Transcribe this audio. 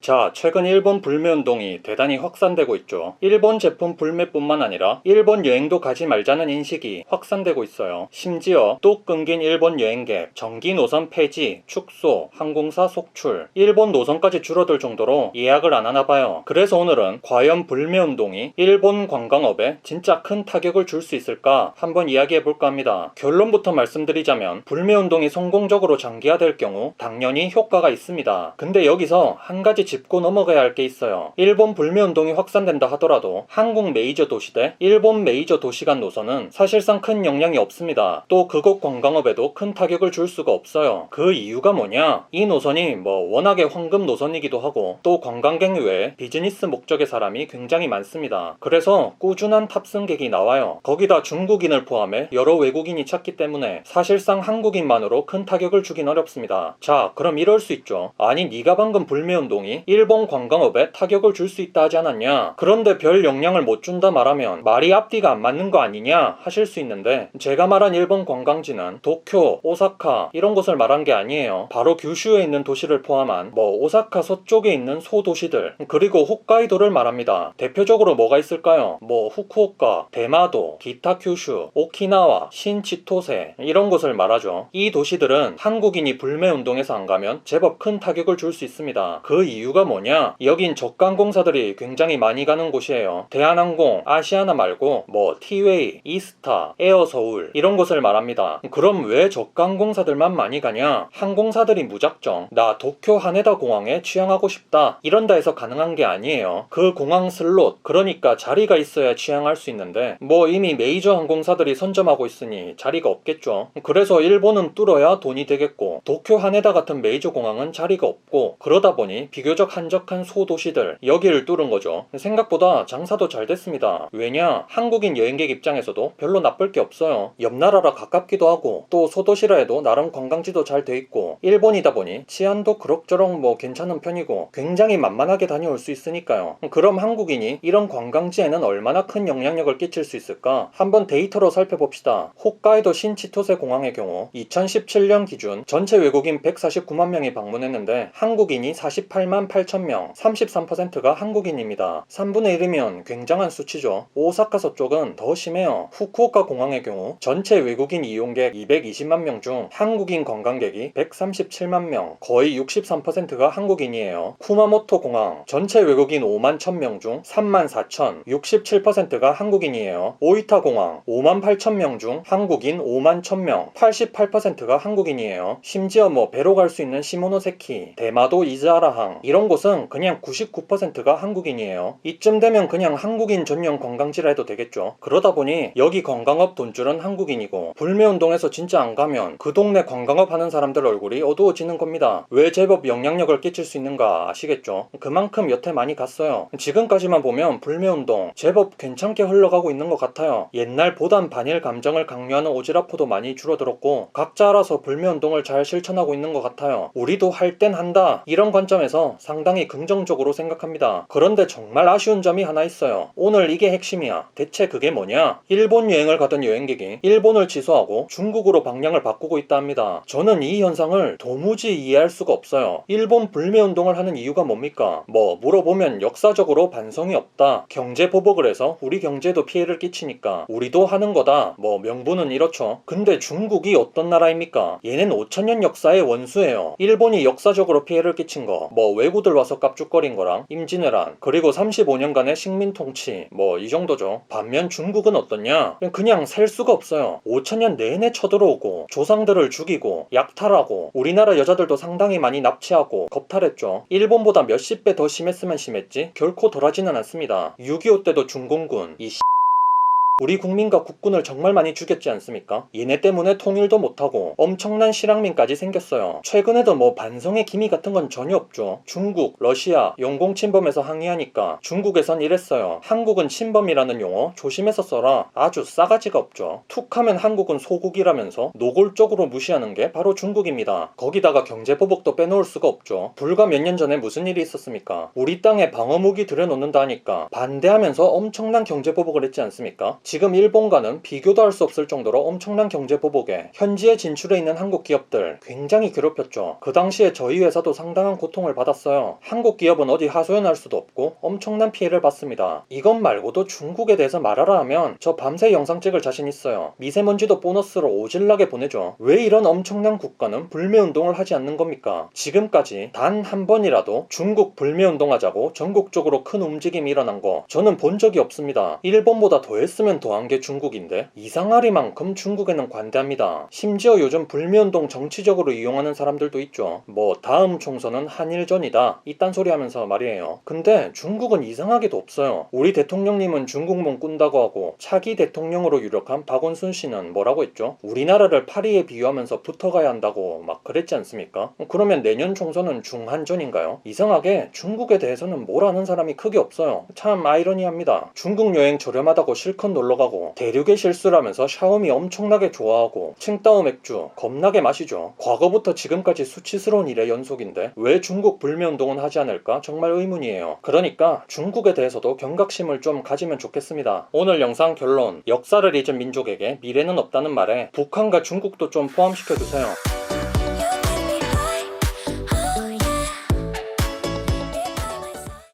자, 최근 일본 불매운동이 대단히 확산되고 있죠. 일본 제품 불매뿐만 아니라 일본 여행도 가지 말자는 인식이 확산되고 있어요. 심지어 또 끊긴 일본 여행객, 전기 노선 폐지, 축소, 항공사 속출, 일본 노선까지 줄어들 정도로 예약을 안 하나 봐요. 그래서 오늘은 과연 불매운동이 일본 관광업에 진짜 큰 타격을 줄 수 있을까 한번 이야기해 볼까 합니다. 결론부터 말씀드리자면 불매운동이 성공적으로 장기화될 경우 당연히 효과가 있습니다. 근데 여기서 한 가지 짚고 넘어가야 할 게 있어요. 일본 불매운동이 확산된다 하더라도 한국 메이저 도시 대 일본 메이저 도시 간 노선은 사실상 큰 영향이 없습니다. 또 그곳 관광업에도 큰 타격을 줄 수가 없어요. 그 이유가 뭐냐? 이 노선이 워낙에 황금 노선이기도 하고 또 관광객 외에 비즈니스 목적의 사람이 굉장히 많습니다. 그래서 꾸준한 탑승객이 나와요. 거기다 중국인을 포함해 여러 외국인이 찾기 때문에 사실상 한국인만으로 큰 타격을 주긴 어렵습니다. 자, 그럼 이럴 수 있죠. 아니, 네가 방금 불매운동이 일본 관광업에 타격을 줄 수 있다 하지 않았냐? 그런데 별 영향을 못 준다 말하면 말이 앞뒤가 안 맞는 거 아니냐 하실 수 있는데, 제가 말한 일본 관광지는 도쿄, 오사카 이런 곳을 말한 게 아니에요. 바로 규슈에 있는 도시를 포함한 오사카 서쪽에 있는 소도시들, 그리고 홋카이도를 말합니다. 대표적으로 뭐가 있을까요? 후쿠오카, 대마도, 기타 규슈, 오키나와, 신치토세 이런 곳을 말하죠. 이 도시들은 한국인이 불매운동에서 안 가면 제법 큰 타격을 줄 수 있습니다. 그 이유가 뭐냐? 여긴 저가항공사들이 굉장히 많이 가는 곳이에요. 대한항공, 아시아나 말고 티웨이, 이스타, 에어서울 이런 곳을 말합니다. 그럼 왜 저가항공사들만 많이 가냐? 항공사들이 무작정 나 도쿄 하네다 공항에 취항하고 싶다 이런다 해서 가능한 게 아니에요. 그 공항 슬롯, 그러니까 자리가 있어야 취항할 수 있는데 이미 메이저 항공사들이 선점하고 있으니 자리가 없겠죠. 그래서 일본은 뚫어야 돈이 되겠고 도쿄 하네다 같은 메이저 공항은 자리가 없고, 그러다 보니 비교적 한적한 소도시들, 여기를 뚫은 거죠. 생각보다 장사도 잘 됐습니다. 왜냐? 한국인 여행객 입장에서도 별로 나쁠 게 없어요. 옆나라라 가깝기도 하고 또 소도시라 해도 나름 관광지도 잘 돼 있고 일본이다 보니 치안도 그럭저럭 괜찮은 편이고 굉장히 만만하게 다녀올 수 있으니까요. 그럼 한국인이 이런 관광지에는 얼마나 큰 영향력을 끼칠 수 있을까? 한번 데이터로 살펴봅시다. 홋카이도 신치토세 공항의 경우 2017년 기준 전체 외국인 149만 명이 방문했는데 한국인이 48만 8천 명, 33%가 한국인입니다. 3분의 1이면 굉장한 수치죠. 오사카 서쪽은 더 심해요. 후쿠오카 공항의 경우 전체 외국인 이용객 220만 명 중 한국인 관광객이 137만 명, 거의 63%가 한국인이에요. 쿠마모토 공항 전체 외국인 5만 1000명 중 3만 4천, 67%가 한국인이에요. 오이타 공항 5만 8천 명 중 한국인 5만 1000명, 88%가 한국인이에요. 심지어 배로 갈 수 있는 시모노세키, 대마도 이즈하라항 이런 곳은 그냥 99%가 한국인이에요. 이쯤 되면 그냥 한국인 전용 관광지라 해도 되겠죠. 그러다 보니 여기 관광업 돈줄은 한국인이고, 불매운동에서 진짜 안 가면 그 동네 관광업 하는 사람들 얼굴이 어두워지는 겁니다. 왜 제법 영향력을 끼칠 수 있는가 아시겠죠? 그만큼 여태 많이 갔어요. 지금까지만 보면 불매운동 제법 괜찮게 흘러가고 있는 것 같아요. 옛날보단 반일 감정을 강요하는 오지랖포도 많이 줄어들었고 각자 알아서 불매운동을 잘 실천하고 있는 것 같아요. 우리도 할 땐 한다 이런 관점에서 상당히 긍정적으로 생각합니다. 그런데 정말 아쉬운 점이 하나 있어요. 오늘 이게 핵심이야. 대체 그게 뭐냐? 일본 여행을 가던 여행객이 일본을 취소하고 중국으로 방향을 바꾸고 있다 합니다. 저는 이 현상을 도무지 이해할 수가 없어요. 일본 불매운동을 하는 이유가 뭡니까? 물어보면 역사적으로 반성이 없다, 경제 보복을 해서 우리 경제도 피해를 끼치니까 우리도 하는 거다, 명분은 이렇죠. 근데 중국이 어떤 나라입니까? 얘는 5000년 역사의 원수예요. 일본이 역사적으로 피해를 끼친 거 외구들 와서 깝죽거린 거랑 임진왜란, 그리고 35년간의 식민 통치 이 정도죠. 반면 중국은 어떻냐? 그냥 셀 수가 없어요. 5000년 내내 쳐들어오고 조상들을 죽이고 약탈하고 우리나라 여자들도 상당히 많이 납치하고 겁탈했죠. 일본보다 몇십 배 더 심했으면 심했지 결코 덜하지는 않습니다. 6.25 때도 중공군 우리 국민과 국군을 정말 많이 죽였지 않습니까? 얘네 때문에 통일도 못하고 엄청난 실향민까지 생겼어요. 최근에도 반성의 기미 같은 건 전혀 없죠. 중국, 러시아, 영공 침범해서 항의하니까 중국에선 이랬어요. 한국은 침범이라는 용어 조심해서 써라. 아주 싸가지가 없죠. 툭하면 한국은 소국이라면서 노골적으로 무시하는 게 바로 중국입니다. 거기다가 경제보복도 빼놓을 수가 없죠. 불과 몇 년 전에 무슨 일이 있었습니까? 우리 땅에 방어무기 들여놓는다 하니까 반대하면서 엄청난 경제보복을 했지 않습니까? 지금 일본과는 비교도 할 수 없을 정도로 엄청난 경제 보복에 현지에 진출해 있는 한국 기업들 굉장히 괴롭혔죠. 그 당시에 저희 회사도 상당한 고통을 받았어요. 한국 기업은 어디 하소연할 수도 없고 엄청난 피해를 받습니다. 이것 말고도 중국에 대해서 말하라 하면 저 밤새 영상 찍을 자신 있어요. 미세먼지도 보너스로 오질나게 보내죠. 왜 이런 엄청난 국가는 불매운동을 하지 않는 겁니까? 지금까지 단 한 번이라도 중국 불매운동하자고 전국적으로 큰 움직임이 일어난 거 저는 본 적이 없습니다. 일본보다 더 했으면 더한 게 중국인데 이상하리만큼 중국에는 관대합니다. 심지어 요즘 불매운동 정치적으로 이용하는 사람들도 있죠. 뭐 다음 총선은 한일전이다 이딴 소리 하면서 말이에요. 근데 중국은 이상하게도 없어요. 우리 대통령님은 중국몽 꾼다고 하고 차기 대통령으로 유력한 박원순 씨는 뭐라고 했죠? 우리나라를 파리에 비유하면서 붙어가야 한다고 막 그랬지 않습니까? 그러면 내년 총선은 중한전인가요? 이상하게 중국에 대해서는 뭘 아는 사람이 크게 없어요. 참 아이러니합니다. 중국 여행 저렴하다고 실컷 놀러가고 대륙의 실수라면서 샤오미 엄청나게 좋아하고 칭따오 맥주 겁나게 마시죠. 과거부터 지금까지 수치스러운 일의 연속인데 왜 중국 불매운동은 하지 않을까 정말 의문이에요. 그러니까 중국에 대해서도 경각심을 좀 가지면 좋겠습니다. 오늘 영상 결론, 역사를 잊은 민족에게 미래는 없다는 말에 북한과 중국도 좀 포함시켜주세요.